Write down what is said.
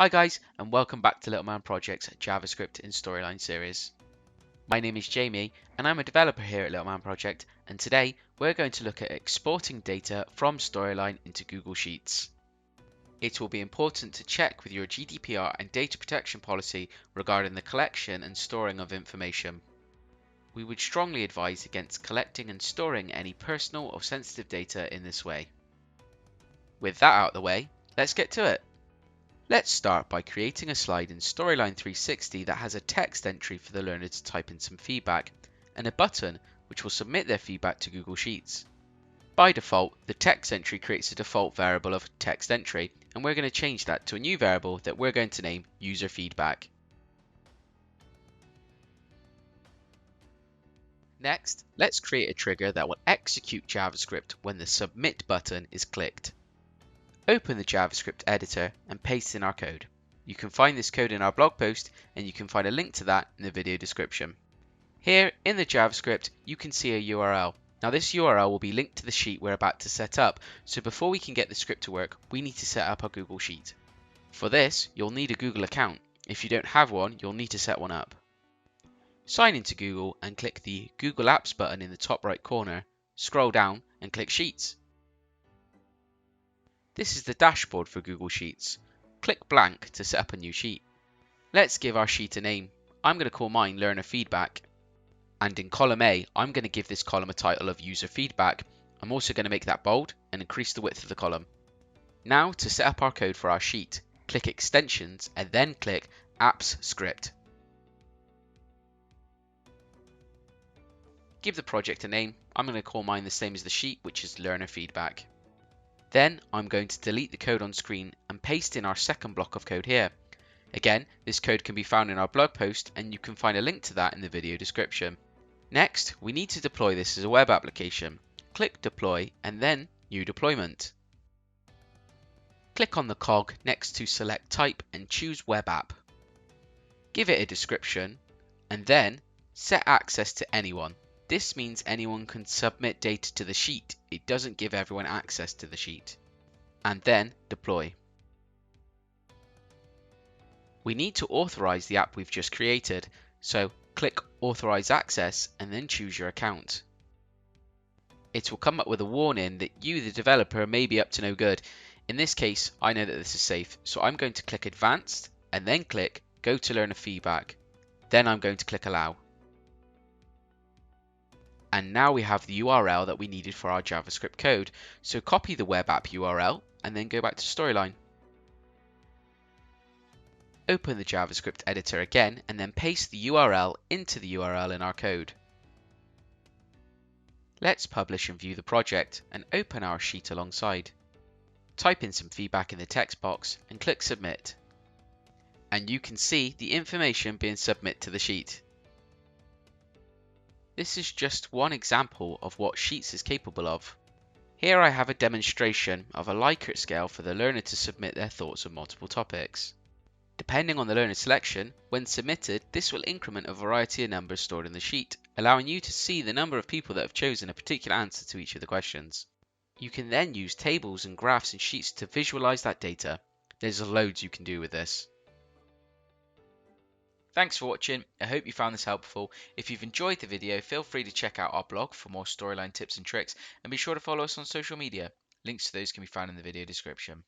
Hi guys, and welcome back to Little Man Project's JavaScript in Storyline series. My name is Jamie, and I'm a developer here at Little Man Project, and today we're going to look at exporting data from Storyline into Google Sheets. It will be important to check with your GDPR and data protection policy regarding the collection and storing of information. We would strongly advise against collecting and storing any personal or sensitive data in this way. With that out of the way, let's get to it. Let's start by creating a slide in Storyline 360 that has a text entry for the learner to type in some feedback, and a button which will submit their feedback to Google Sheets. By default, the text entry creates a default variable of text entry, and we're going to change that to a new variable that we're going to name user feedback. Next, let's create a trigger that will execute JavaScript when the submit button is clicked. Open the JavaScript editor and paste in our code. You can find this code in our blog post, and you can find a link to that in the video description. Here in the JavaScript, you can see a URL. Now this URL will be linked to the sheet we're about to set up, so before we can get the script to work, we need to set up our Google Sheet. For this, you'll need a Google account. If you don't have one, you'll need to set one up. Sign into Google and click the Google Apps button in the top right corner, scroll down and click Sheets. This is the dashboard for Google Sheets. Click blank to set up a new sheet. Let's give our sheet a name. I'm going to call mine Learner Feedback. And in column A, I'm going to give this column a title of User Feedback. I'm also going to make that bold and increase the width of the column. Now to set up our code for our sheet, click Extensions and then click Apps Script. Give the project a name. I'm going to call mine the same as the sheet, which is Learner Feedback. Then I'm going to delete the code on screen and paste in our second block of code here. Again, this code can be found in our blog post, and you can find a link to that in the video description. Next, we need to deploy this as a web application. Click Deploy and then New Deployment. Click on the cog next to Select Type and choose Web App. Give it a description and then set access to anyone. This means anyone can submit data to the sheet. It doesn't give everyone access to the sheet. And then deploy. We need to authorize the app we've just created, so click Authorize Access and then choose your account. It will come up with a warning that you, the developer, may be up to no good. In this case, I know that this is safe, so I'm going to click Advanced and then click Go to Learner Feedback. Then I'm going to click Allow. And now we have the URL that we needed for our JavaScript code. So copy the web app URL and then go back to Storyline. Open the JavaScript editor again and then paste the URL into the URL in our code. Let's publish and view the project and open our sheet alongside. Type in some feedback in the text box and click Submit. And you can see the information being submitted to the sheet. This is just one example of what Sheets is capable of. Here I have a demonstration of a Likert scale for the learner to submit their thoughts on multiple topics. Depending on the learner selection, when submitted, this will increment a variety of numbers stored in the sheet, allowing you to see the number of people that have chosen a particular answer to each of the questions. You can then use tables and graphs in Sheets to visualize that data. There's loads you can do with this. Thanks for watching. I hope you found this helpful. If you've enjoyed the video, feel free to check out our blog for more Storyline tips and tricks, and be sure to follow us on social media. Links to those can be found in the video description.